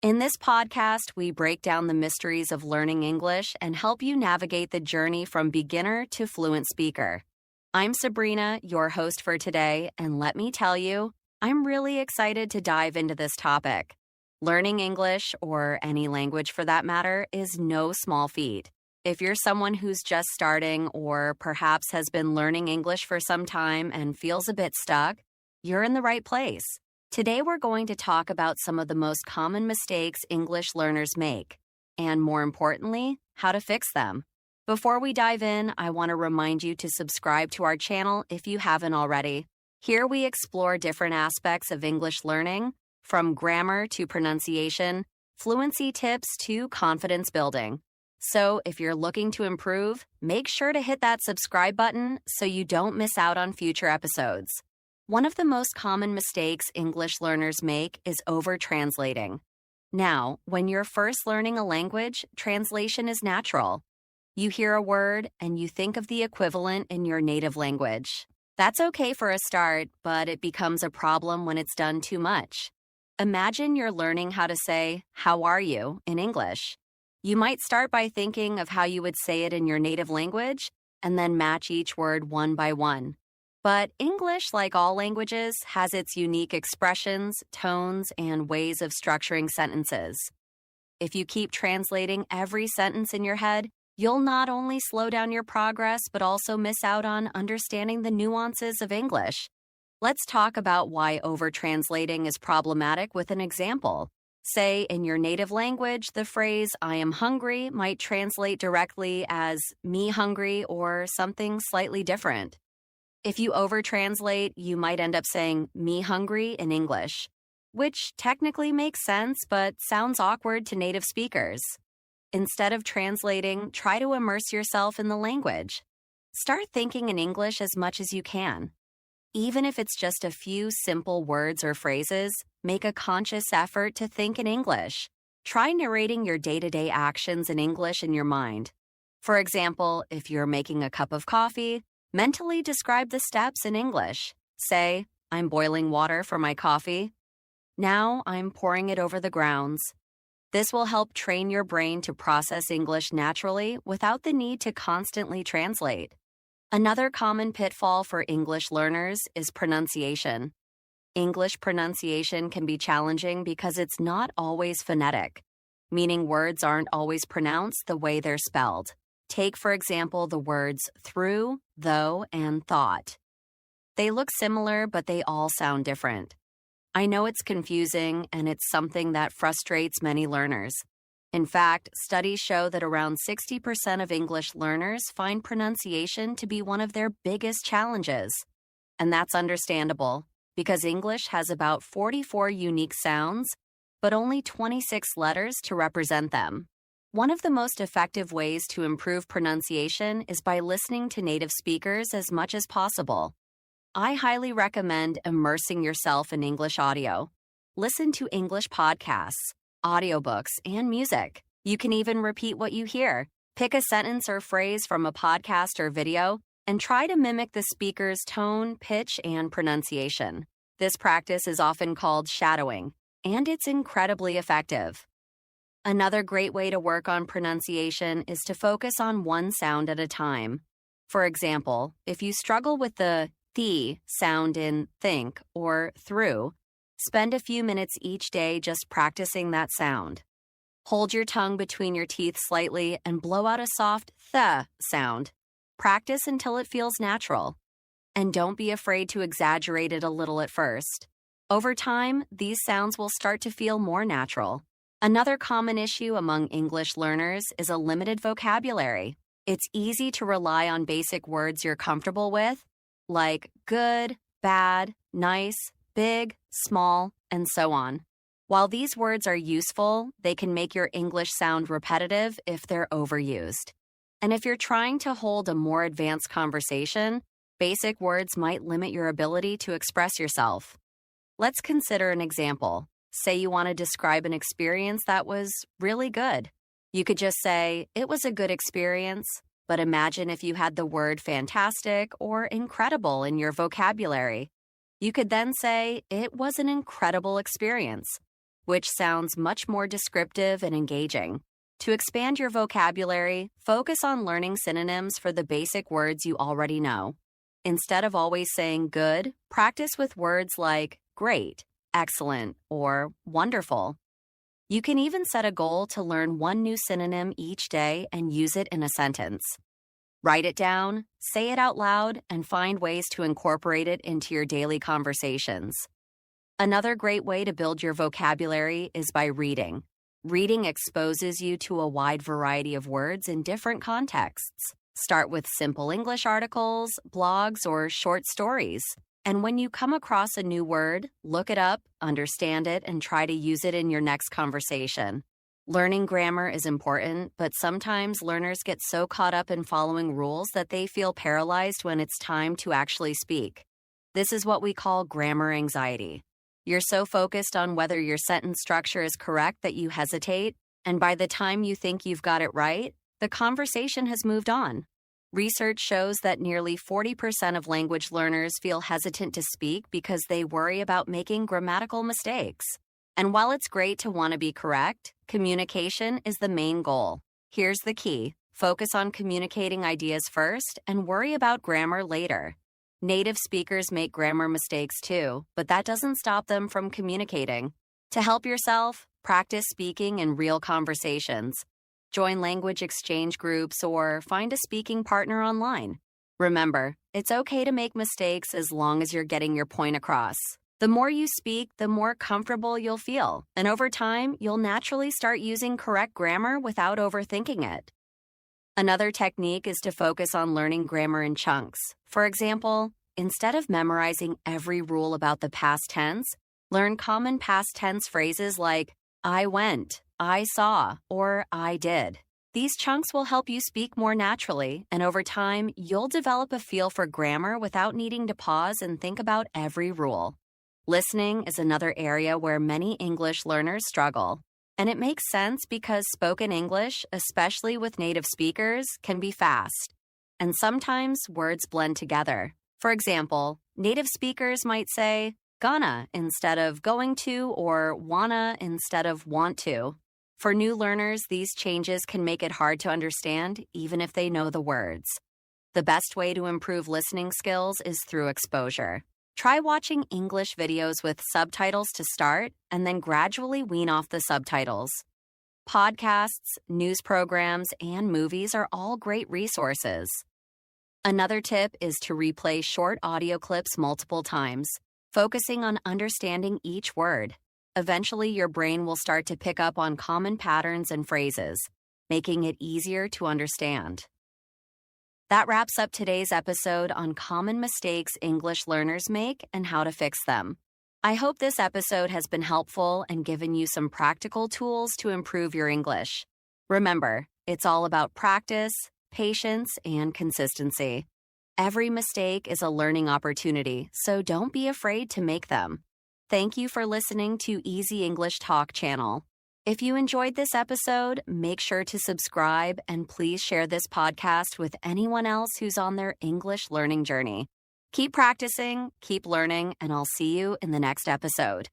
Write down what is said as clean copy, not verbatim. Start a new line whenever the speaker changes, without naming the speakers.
In this podcast, we break down the mysteries of learning English and help you navigate the journey from beginner to fluent speaker. I'm Sabrina, your host for today, and let me tell you, I'm really excited to dive into this topic. Learning English, or any language for that matter, is no small feat. If you're someone who's just starting or perhaps has been learning English for some time and feels a bit stuck, you're in the right place. Today we're going to talk about some of the most common mistakes English learners make, and more importantly, how to fix them. Before we dive in, I want to remind you to subscribe to our channel if you haven't already. Here we explore different aspects of English learning, from grammar to pronunciation, fluency tips to confidence building. So if you're looking to improve, make sure to hit that subscribe button so you don't miss out on future episodes. One of the most common mistakes English learners make is over-translating. Now, when you're first learning a language, translation is natural. You hear a word and you think of the equivalent in your native language. That's okay for a start, but it becomes a problem when it's done too much. Imagine you're learning how to say, "How are you?" in English. You might start by thinking of how you would say it in your native language and then match each word one by one. But English, like all languages, has its unique expressions, tones, and ways of structuring sentences. If you keep translating every sentence in your head, you'll not only slow down your progress, but also miss out on understanding the nuances of English. Let's talk about why over-translating is problematic with an example. Say, in your native language, the phrase, "I am hungry," might translate directly as "me hungry" or something slightly different. If you over-translate, you might end up saying "me hungry" in English, which technically makes sense but sounds awkward to native speakers. Instead of translating, try to immerse yourself in the language. Start thinking in English as much as you can. Even if it's just a few simple words or phrases, make a conscious effort to think in English. Try narrating your day-to-day actions in English in your mind. For example, if you're making a cup of coffee, mentally describe the steps in English. Say, "I'm boiling water for my coffee. Now I'm pouring it over the grounds." This will help train your brain to process English naturally without the need to constantly translate. Another common pitfall for English learners is pronunciation. English pronunciation can be challenging because it's not always phonetic, meaning words aren't always pronounced the way they're spelled. Take, for example, the words through, though, and thought. They look similar, but they all sound different. I know it's confusing, and it's something that frustrates many learners. In fact, studies show that around 60% of English learners find pronunciation to be one of their biggest challenges. And that's understandable, because English has about 44 unique sounds, but only 26 letters to represent them. One of the most effective ways to improve pronunciation is by listening to native speakers as much as possible. I highly recommend immersing yourself in English audio. Listen to English podcasts, audiobooks, and music. You can even repeat what you hear. Pick a sentence or phrase from a podcast or video and try to mimic the speaker's tone, pitch, and pronunciation. This practice is often called shadowing, and it's incredibly effective. Another great way to work on pronunciation is to focus on one sound at a time. For example, if you struggle with the "th" sound in think or through, spend a few minutes each day just practicing that sound. Hold your tongue between your teeth slightly and blow out a soft "th" sound. Practice until it feels natural. And don't be afraid to exaggerate it a little at first. Over time, these sounds will start to feel more natural. Another common issue among English learners is a limited vocabulary. It's easy to rely on basic words you're comfortable with, like good, bad, nice, big, small, and so on. While these words are useful, they can make your English sound repetitive if they're overused. And if you're trying to hold a more advanced conversation, basic words might limit your ability to express yourself. Let's consider an example. Say you want to describe an experience that was really good. You could just say, "It was a good experience," but imagine if you had the word fantastic or incredible in your vocabulary. You could then say, "It was an incredible experience," which sounds much more descriptive and engaging. To expand your vocabulary, focus on learning synonyms for the basic words you already know. Instead of always saying good, practice with words like great, excellent, or wonderful. You can even set a goal to learn one new synonym each day and use it in a sentence. Write it down, say it out loud, and find ways to incorporate it into your daily conversations. Another great way to build your vocabulary is by reading. Reading exposes you to a wide variety of words in different contexts. Start with simple English articles, blogs, or short stories. And when you come across a new word, look it up, understand it, and try to use it in your next conversation. Learning grammar is important, but sometimes learners get so caught up in following rules that they feel paralyzed when it's time to actually speak. This is what we call grammar anxiety. You're so focused on whether your sentence structure is correct that you hesitate, and by the time you think you've got it right, the conversation has moved on. Research shows that nearly 40% of language learners feel hesitant to speak because they worry about making grammatical mistakes. And while it's great to want to be correct, communication is the main goal. Here's the key: focus on communicating ideas first and worry about grammar later. Native speakers make grammar mistakes too, but that doesn't stop them from communicating. To help yourself, practice speaking in real conversations. Join language exchange groups or find a speaking partner online. Remember, it's okay to make mistakes as long as you're getting your point across. The more you speak, the more comfortable you'll feel, and over time, you'll naturally start using correct grammar without overthinking it. Another technique is to focus on learning grammar in chunks. For example, instead of memorizing every rule about the past tense, learn common past tense phrases like I went, I saw, or I did. These chunks will help you speak more naturally, and over time, you'll develop a feel for grammar without needing to pause and think about every rule. Listening is another area where many English learners struggle. And it makes sense because spoken English, especially with native speakers, can be fast. And sometimes words blend together. For example, native speakers might say gonna instead of going to, or wanna instead of want to. For new learners, these changes can make it hard to understand, even if they know the words. The best way to improve listening skills is through exposure. Try watching English videos with subtitles to start, and then gradually wean off the subtitles. Podcasts, news programs, and movies are all great resources. Another tip is to replay short audio clips multiple times, focusing on understanding each word. Eventually, your brain will start to pick up on common patterns and phrases, making it easier to understand. That wraps up today's episode on common mistakes English learners make and how to fix them. I hope this episode has been helpful and given you some practical tools to improve your English. Remember, it's all about practice, patience, and consistency. Every mistake is a learning opportunity, so don't be afraid to make them. Thank you for listening to Easy English Talk channel. If you enjoyed this episode, make sure to subscribe and please share this podcast with anyone else who's on their English learning journey. Keep practicing, keep learning, and I'll see you in the next episode.